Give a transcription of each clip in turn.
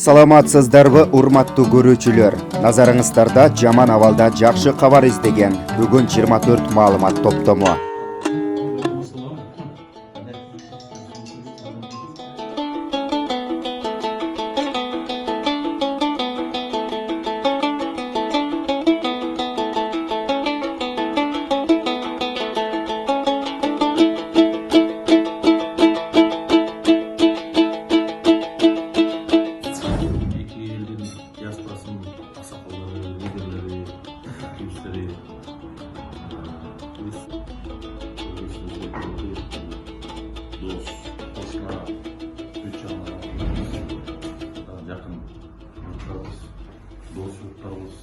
Саламатсыздарбы урматтуу көрүүчүлөр. Назарыңыздарда жаман абалда жакшы кабар издеген бүгүн 24 маалымат топтому. Dostluklarımız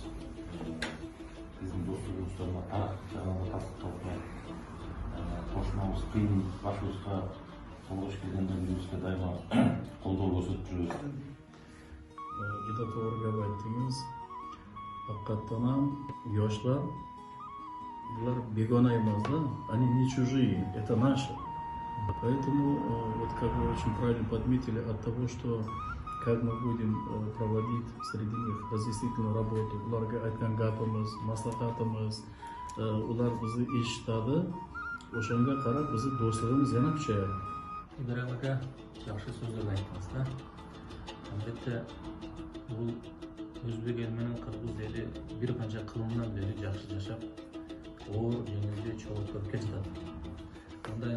bizim dostluklarımızla taraftarlarına koşmamız kıyım başımızda soğuş gelgenlerimizde daima kolduğu görüyoruz. Juda to'g'ri gap aytdingiz. Haqiqatdan ham yoshlar bular begona emasda, они не чужие, это наши. Поэтому вот как вы очень правильно подметили, от того, что как мы будем проводить среди них разъяснительную работу, ularga aytgan gapimiz, maslahatimiz, ular bizni eshitadi, o'shanga qarab bizni do'stligimiz yana kuchayadi. İbrahim aka yaxshi so'zlar aytdingiz-da. Albatta bu o'zbek elinin qirg'iz eli bir qancha qilimdan beri yaxshi yashab, o'g'ir yengilga cho'g'ib ketadi. Bunday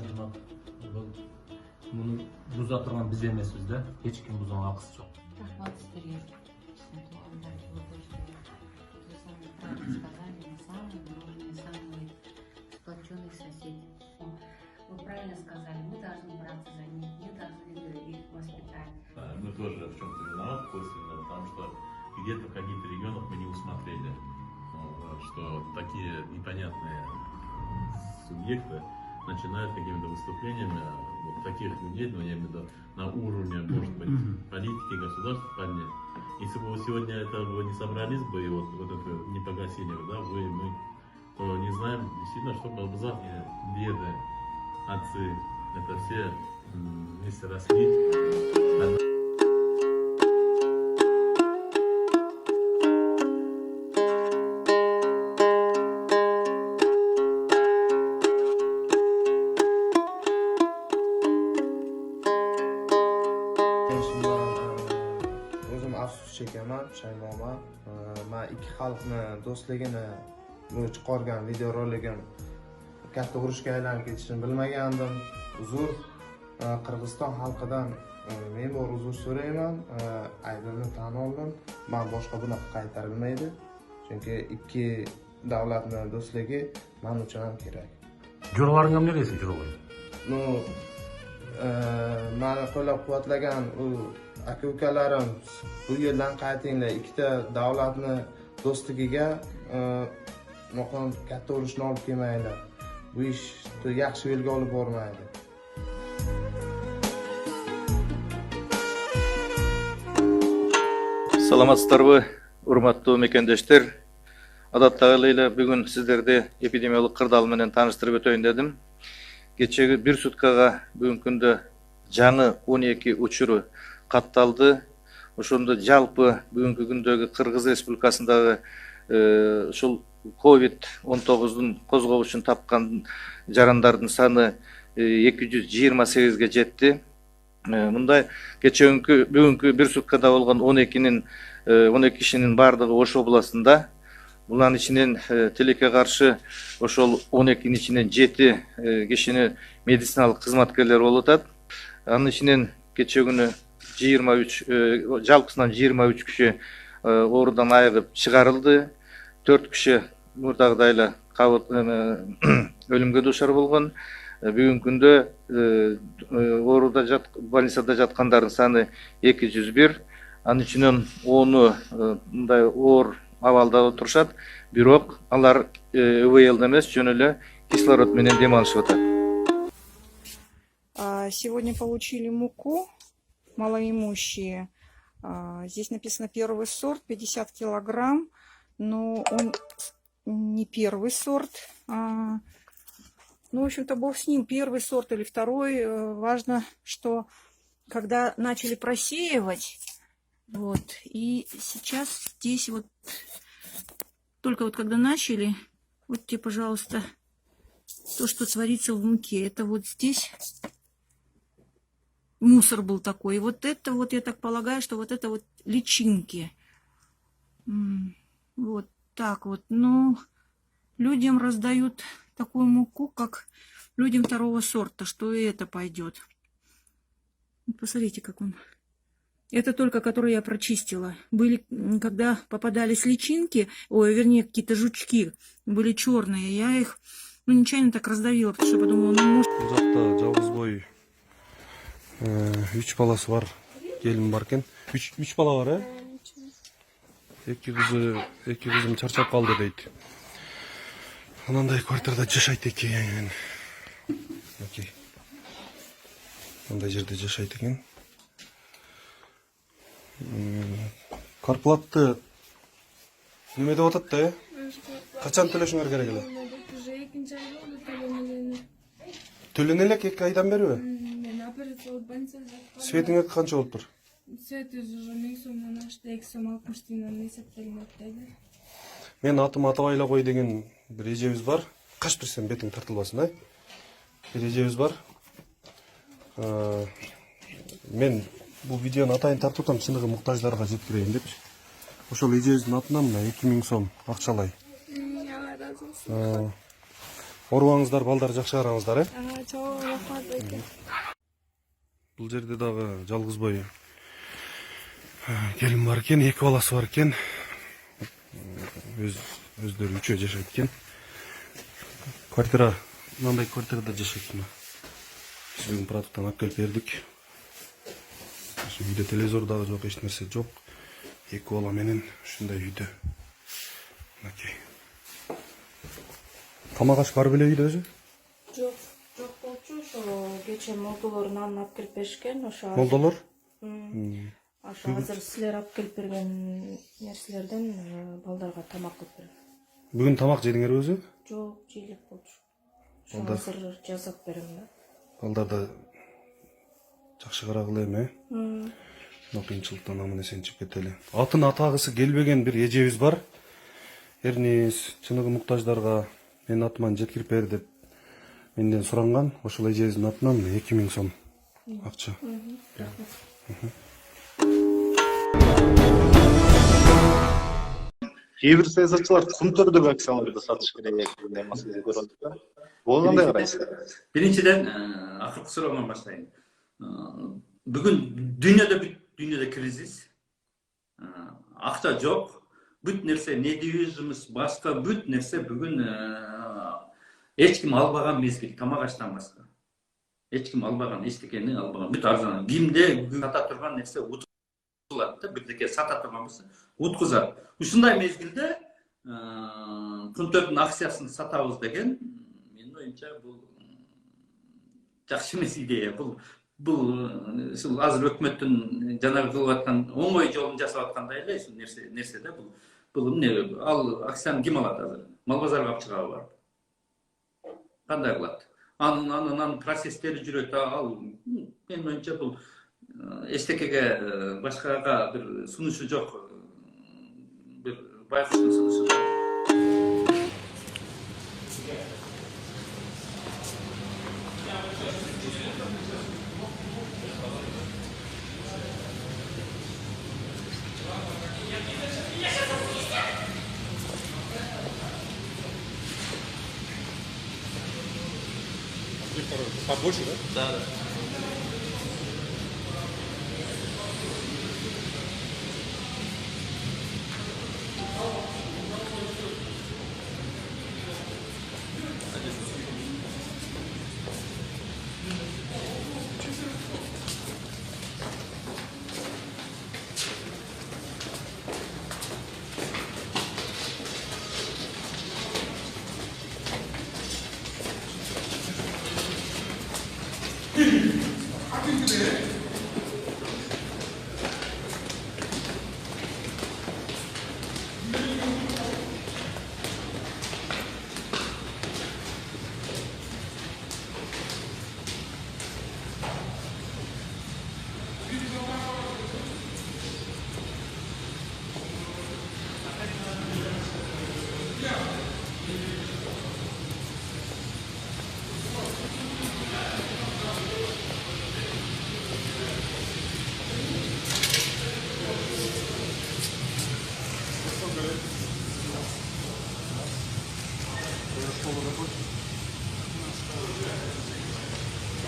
buni buza turgan biz emasmiz-da, hech kim buzgan haqqisi yo'q. Rahmat sizlarga. Сплоченных соседей. Вы правильно сказали, мы должны браться за них, мы должны их воспитать. Мы тоже в чем-то виноваты косвенно, потому что где-то в каких-то регионах мы не усмотрели, что такие непонятные субъекты начинают какими-то выступлениями вот таких людей, но я имею в виду на уровне, может быть, политики, государства поднять. Если бы сегодня это не собрались бы и вот это не погасили бы, да, вы и мы, то не знаем действительно, что было бы завтра. Деды, отцы, это все вместе росли. O'zim afsus chekaman, pushaymonman. Men ikki xalqni do'stligini bu chiqargan videoroligim katta urushga aylanib ketishini bilmagandim. Uzr, Qirg'iziston xalqidan men bor uzr so'rayman. Aybimni tan oldim. Men boshqa bunaqa qaytarilmaydi. Chunki ikki davlatni do'stligi men uchun ham kerak. Jo'ralaring ham neresi jo'ralay? No, meni qo'llab-quvvatlagan u aka-ukalarim bu yerdan qaytinglar, ikkita davlatni do'stligiga muqim katta urushni olib kelmanglar. Bu ish yaxshi yo'lga olib bormaydi. Саламатсыздарбы, урматтуу мекендештер. Адаттагы эле бүгүн сиздерди эпидемиологдук кырдаал менен тааныштырып өтөйүн дедим. Кечеги бир суткага бүгүнкү күндө жаңы 12 учуру катталды. Ошондо жалпы бүгүнкү күндөгү Кыргыз Республикасындагы ушул COVID-19 козгогучун тапкан жарандардын саны 228ге жетти. Мындай бүгүнкү бир суткада болгон 12 кишинин бардыгы Ош областында. Булардын ичинен тилекке каршы ошол 12-нин ичинен 7 кишини медициналык кызматкерлер болуп атат. Анын ичинен кече күнү 23 жалпысынан 23 киши оорудан айыгып чыгарылды. 4 киши мурдагыдай эле өлүмгө дуушар болгон. Бүгүнкү күндө ооруда больницада жаткандардын саны 201. Анын ичинен 10 мындай оор абалда турушат. Бирок алар ИВЛ эмес, жөн эле кислород менен дем алышып атат. Сегодня получили муку малоимущие. Здесь написано первый сорт, 50 килограмм, но он не первый сорт. Ну, в общем-то, бог с ним, первый сорт или второй. Важно, что когда начали просеивать, Вот. И сейчас здесь вот, только вот когда начали, вот тебе, пожалуйста, то, что творится в муке. Это вот здесь мусор был такой. И вот это вот, я так полагаю, что вот это вот личинки. Вот так вот. Но людям раздают такую муку, как людям второго сорта, что и это пойдет. Посмотрите, как он. Это только, который я прочистила. Были, когда попадались личинки, ой, вернее, какие-то жучки, были черные. Я их, нечаянно так раздавила, потому что подумала, может... Бұл жақта жалғыз бой 3 баласы бар, келін бар екен. 3 бала бар, ә? Екі қызым чарчап қалды дейді. Анандай квартирада жашайды екен. Мындай жерде жашайды екен. Карплатты неме деп атат да, қачан төлешіңер керек эле? Төлөн элек 2 айдан бери бе? Светиңе канча болуп тур? Свет уже 1000 сомдон ашты, 2 сом 60 тиындан эсептелинет дейди. Мен атым Атабайла кой деген бир эжебиз бар. Качып берсем бетиң тартылбасын, ай. Бир эжебиз бар. Мен бул видеону атайын тартып атам, чыныгы муктаждарга жеткирейин депчи. Ошол эжебиздин атынан мына 2000 сом акчалай. Алла разы болсун. Орубаңыздар, балдар жакшы караңыздар, э? Чоң рахмат экен. Бул жерде дагы жалгыз бой келин бар экен, 2 баласы бар экен. Өздөрү үчөө жашайт экен. Квартира, мындай квартирада жашайт экен. Биз бүгүн продукттан алып келип бердик. Ошо үйдө телевизор дагы жок, эч нерсе жок. 2 бала менен ушундай үйдө. Мынакей. Тамак аш бар беле үйдө өзү? Жок болчу, ошо кече молдолор нан алып келип беришкен, ошо. Молдолор? Ошо азыр силер алып келип берген нерселерден балдарга тамак кылып берем. Бүгүн тамак жедиңерби өзү? Жок, жейлеп болчу. Ошо азыр жасап берем да. Балдарды жакшы карагыла эми, э? Кыйынчылыктан аман эсен чыгып кетели. Атын атагысы келбеген бир эжебиз бар. Эрниз чыныгы муктаждарга мен атыман жеткирип бер деп менден суранган. Ошол эжебиздин атынан 2000 сом акча. Кээ бир саясатчылар кум түрдөгү акцияларды сатыш керек деген маселе көрүп атат. Буга кандай карайсыз? Биринчиден, акыркы сурооңон баштайын. Бүгүн дүйнөдө кризис. Акча жок. Бүт нерсе недвижимость, башка бүт нерсе бүгүн эч ким албаган мезгил, тамак аштан башка. Эч ким албаган, эчтекени албаган, бүт арзан. Кимде сата турган нерсе утулат да, бирдеке сата турган болсо уткузат. Ушундай мезгилде күнтөрдүн акциясын сатабыз деген, менин оюмча бул жакшы эмес идея. Бул азыр өкмөттүн жанагы кылып аткан оңой жолун жасап аткандай эле ушул нерседе бул эмне ал акцияны ким алат азыр? Малбазарга алып чыгабы бар. Кандай кылат? Анын процесстери жүрөт, ал менин оюмча бул эчтекеге башкага бир сунушу жок. Бир байкуштун сунушу жок. Побольше, да? Да.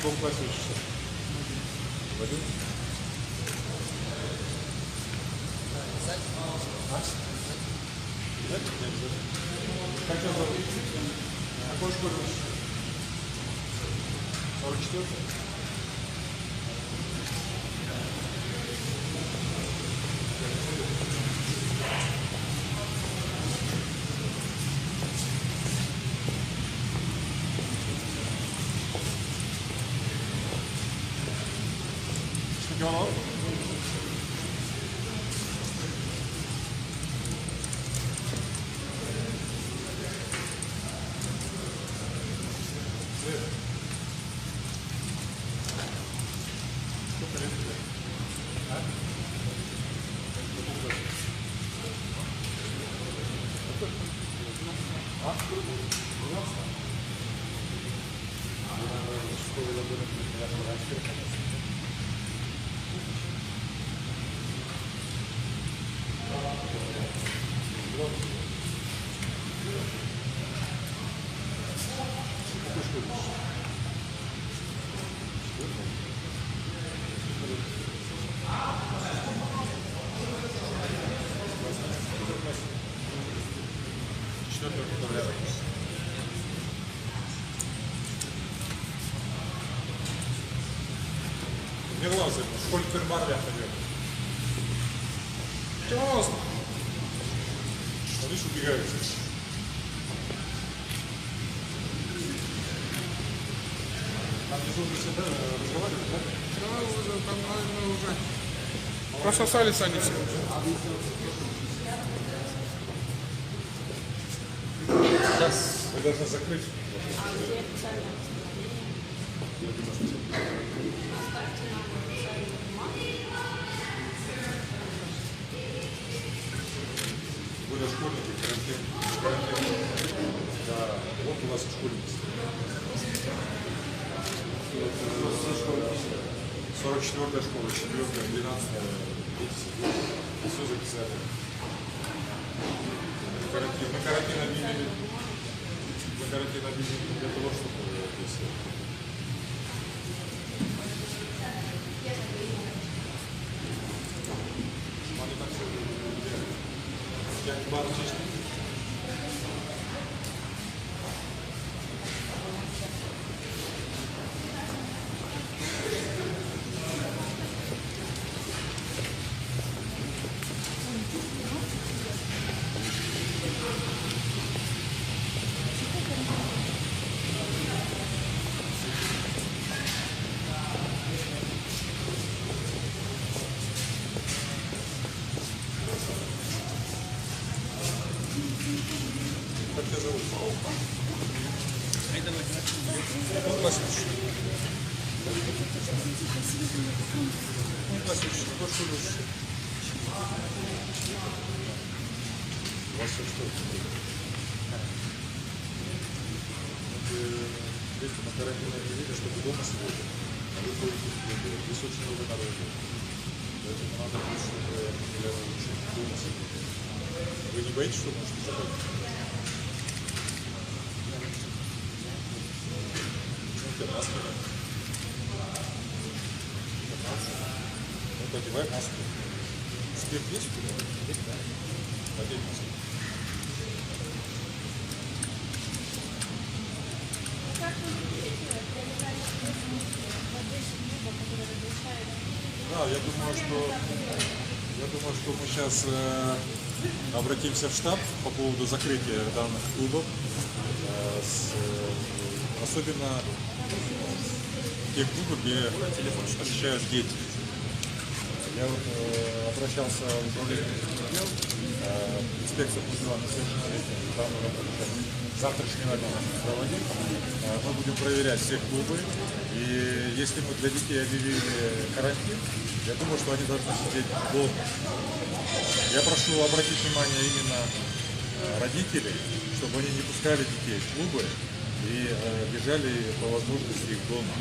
каком классе учишься? В 11? Как тебя зовут? В какой школе учишься? 44-й? Что делал? Сколько лет тебе? А? А? 12? Не влазит, в школе Фермарля ходил. Пожалуйста. А видишь, убегают. Там внизу уже всегда разговаривают, да? Да, там, наверное, уже прососались они все. Сейчас вы должны закрыть. Были школьники, карантин. Да, вот у вас школьники. 44-я школа, 4-я, 12-я, все записали. Мы карантин объявили для того, чтобы если... Они так все. Я не бару честно. Как тебя зовут? Какой класс учишься? Какой класс учишься? Какой школе учишься? У вас все что? Дети на карантине объявили, что вы дома сидите, а вы ходите в клубы. Здесь очень много народу. Поэтому надо лучше дома сидеть. Вы не боитесь, что можете заболеть? Маски. Вот одевай маску. Спирт есть? Одеть маску. Да, я думаю, что мы сейчас обратимся в штаб по поводу закрытия данных клубов. Особенно те клубы, где посещают дети. Я вот обращался в управление дел, инспекция по делам несовершеннолетних, там завтрашнего дня проводить. Мы будем проверять все клубы, и если мы для детей объявили карантин, я думаю, что они должны сидеть дома. Я прошу обратить внимание именно родителей, чтобы они не пускали детей в клубы и бежали по возможности их дома.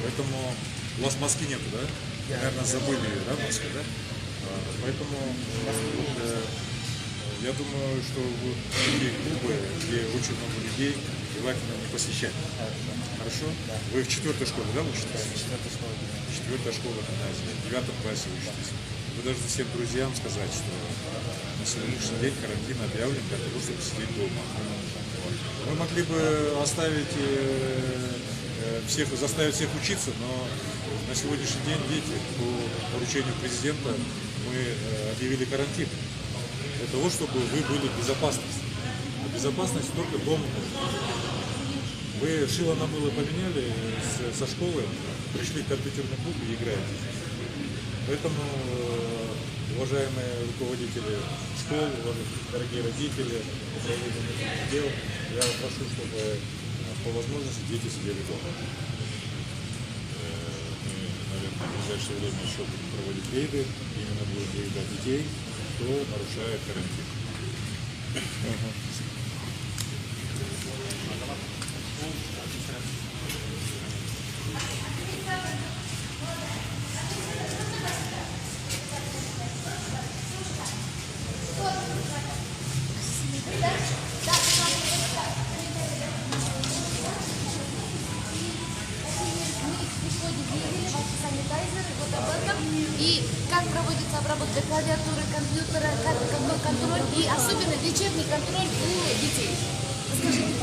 Поэтому у вас маски нету, да? Наверное, забыли, да, маски, да? Поэтому я думаю, что в такие клубы, где очень много людей, желательно не посещать. Хорошо? Вы в 4-й школе, да, учитесь? 4-й школе. 4-я школа гимназии, в 9 классе учитесь. Вы должны всем друзьям сказать, что на сегодняшний день карантин объявлен для того, чтобы сидеть дома. Мы могли бы оставить заставить всех учиться, но на сегодняшний день, видите, по поручению президента мы объявили карантин. Для того, чтобы вы были в безопасности. А безопасность только дома. Вы шило на мыло поменяли со школы, пришли в компьютерный клуб и играете. Поэтому, уважаемые руководители школ, дорогие родители, управления дел, я прошу, чтобы по возможности дети сидели дома. Мы, наверное, в ближайшее время еще будем проводить рейды, именно будем выявлять детей, кто нарушает карантин. И как проводится обработка клавиатуры, компьютера, контроль и особенно вечерний контроль у детей. Расскажите,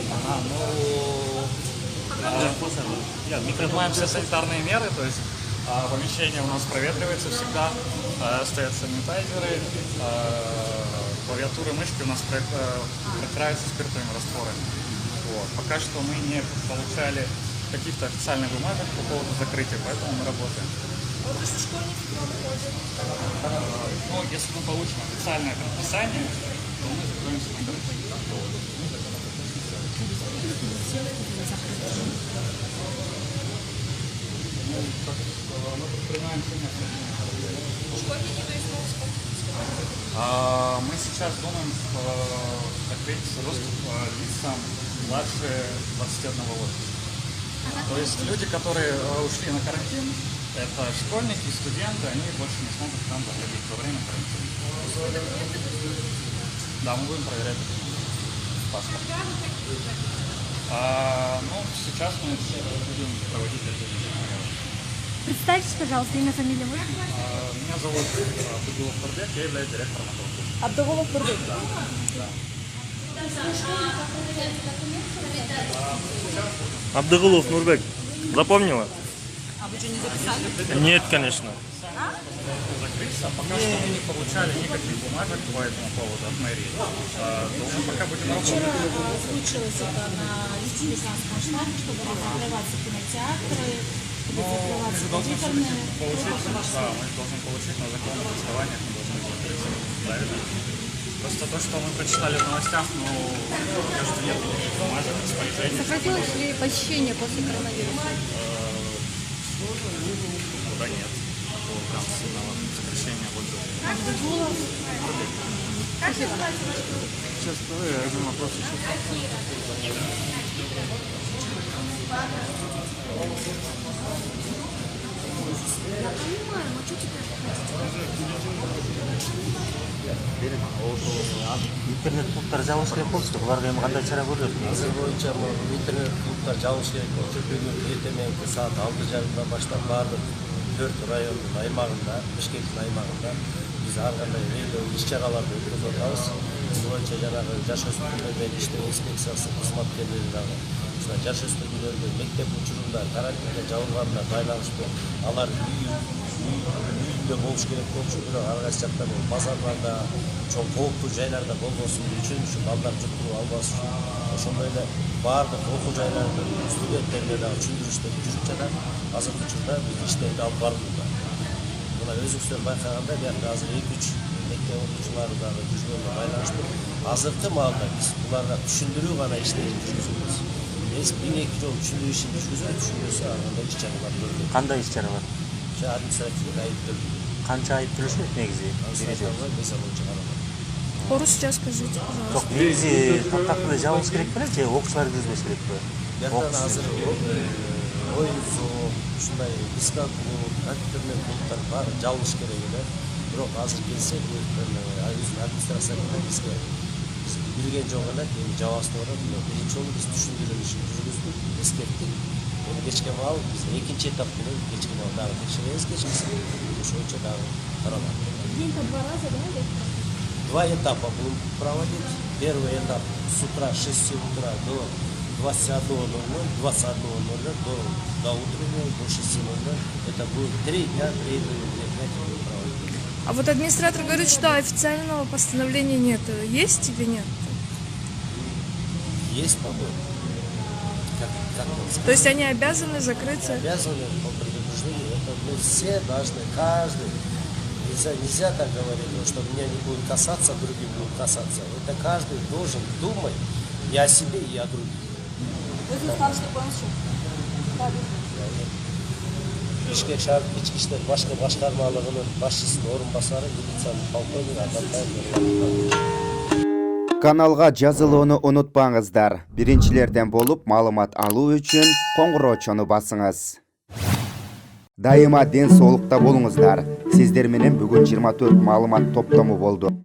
Мы принимаем все санитарные меры, то есть помещение у нас проветривается всегда, стоят санитайзеры, клавиатуры, мышки у нас протираются спиртовыми растворами. Вот. Пока что мы не получали каких-то официальных бумажек по поводу закрытия, поэтому мы работаем. Ну, если мы получим официальное предписание, то мы закроемся на карантин. Мы предпринимаем все Мы сейчас думаем открыть доступ лицам младше 21 возраста. То есть люди, которые ушли на карантин, это школьники, студенты, они больше не смогут к нам заходить во время карантина. Да, мы будем проверять паспорт. Ну, сейчас мы будем проводить это. Представьтесь, пожалуйста, имя, фамилия, вы? Меня зовут Абдыгулов Нурбек, я являюсь директором этого клуба. Абдыгулов Нурбек? Да. Абдыгулов Нурбек. Запомнила? А вы что, не записали? Нет, конечно. Закрыться. Пока что мы не получали никаких бумажек по этому поводу от мэрии. Мы пока будем работать. Случилось это на республиканском штабе, чтобы закрываться кинотеатры, закрываться компьютерные. Мы должны получить на законных основаниях, мы должны закрыться. Правильно? Просто то, что мы прочитали в новостях, ну, кажется, нет никаких бумажек, распоряжений. Сократилось ли посещение после коронавируса? Да нет. Прям сильного сокращения больше. Спасибо. Сейчас, я думаю, вопрос еще. Я понимаю, но что теперь? интернет клубтар жабылыш керек болчу. Буларга эми кандай чара көрүлөт? Азыр боюнча интернет клубтар жабылыш керек болчу. Бүгүн эртең мененки саат 6:30 баштап баардык 4 райондун аймагында, Бишкектин аймагында биз ар кандай рейдөө иш-чараларды өткөрүп атабыз. Бул боюнча жанагы жаш өспүрүмдөр менен иштөө инспекциясы кызматкерлери дагы ушундай жаш өспүрүмдөрдү мектеп учурунда карантинге жабылганына байланыштуу алар үйүндө болуш керек болчу, бирок ар кайсы жакта базарларда, чоң кооптуу жайларда болбосун үчүн ушу балдар жуктуруп албаш үчүн ошондой эле баардык окуу жайлардын студенттерине дагы түшүндүрүштөр жүрүп жатат. Азыркы учурда биз иштерди алып барууда. Мына өзүңүздөр байкагандай, биякта азыр 2-3 мектеп окуучулары дагы жүргөнгө байланыштуу азыркы маалда биз буларга түшүндүрүү гана иштерин жүргүзөбүз. Биз 1-2 жолу түшүндүрүү ишин жүргүзөбүз, түшүндүрсө андай иш-чаралар көрүлөт. Кандай иш-чаралар? Административдик айып төлөйт. Канча айып төлөшөт негизи? Орусча скажите, пожалуйста. Жок, негизи тактакты жабылыш керек беле же окуучулар киргизбеш керекпи? Бияктан азыр оюн зал, ушундай дискант клуб, компьютерный клубтар баары жабылыш керек эле. Бирок азыр келсе, администрация бизге билген жок эле, эми жабастуу барат. Биринчи жолу биз түшүндүрүү ишин жүргүздүк, эскерттик. Эми кечке маал биз экинчи этап менен кечке маал дагы текшеребиз кечкисин. Ошончо дагы каралат. День-то 2 раза, да, идет? 2 этапа будем проводить. Первый этап с утра 6 утра до 21:00, 21:00 до утреннего, до 6:00. Это будет 3 дня, 3 мероприятия будем проводить. А вот администратор говорит, что официального постановления нет. Есть или нет? Есть, по-моему. Как вам сказать? То есть они обязаны закрыться? Обязаны по предупреждению. Это мы все должны, каждый. Нельзя так говорить, что меня не будет касаться, другим будут касаться. Это каждый должен думать и о себе, и о других. Өзіңіз танышты қойыңызшы. Бишкек шаар ички иштер башкы башкармалыгынын башчысынын орун басары милициянын полковниги Ататаев. Каналга жазылууну унутпаңыздар. Биринчилерден болуп маалымат алуу үчүн коңгуроочону басыңыз. Дайыма ден соолукта болуңуздар. Сиздер менен бүгүн 24 маалымат топтому болду.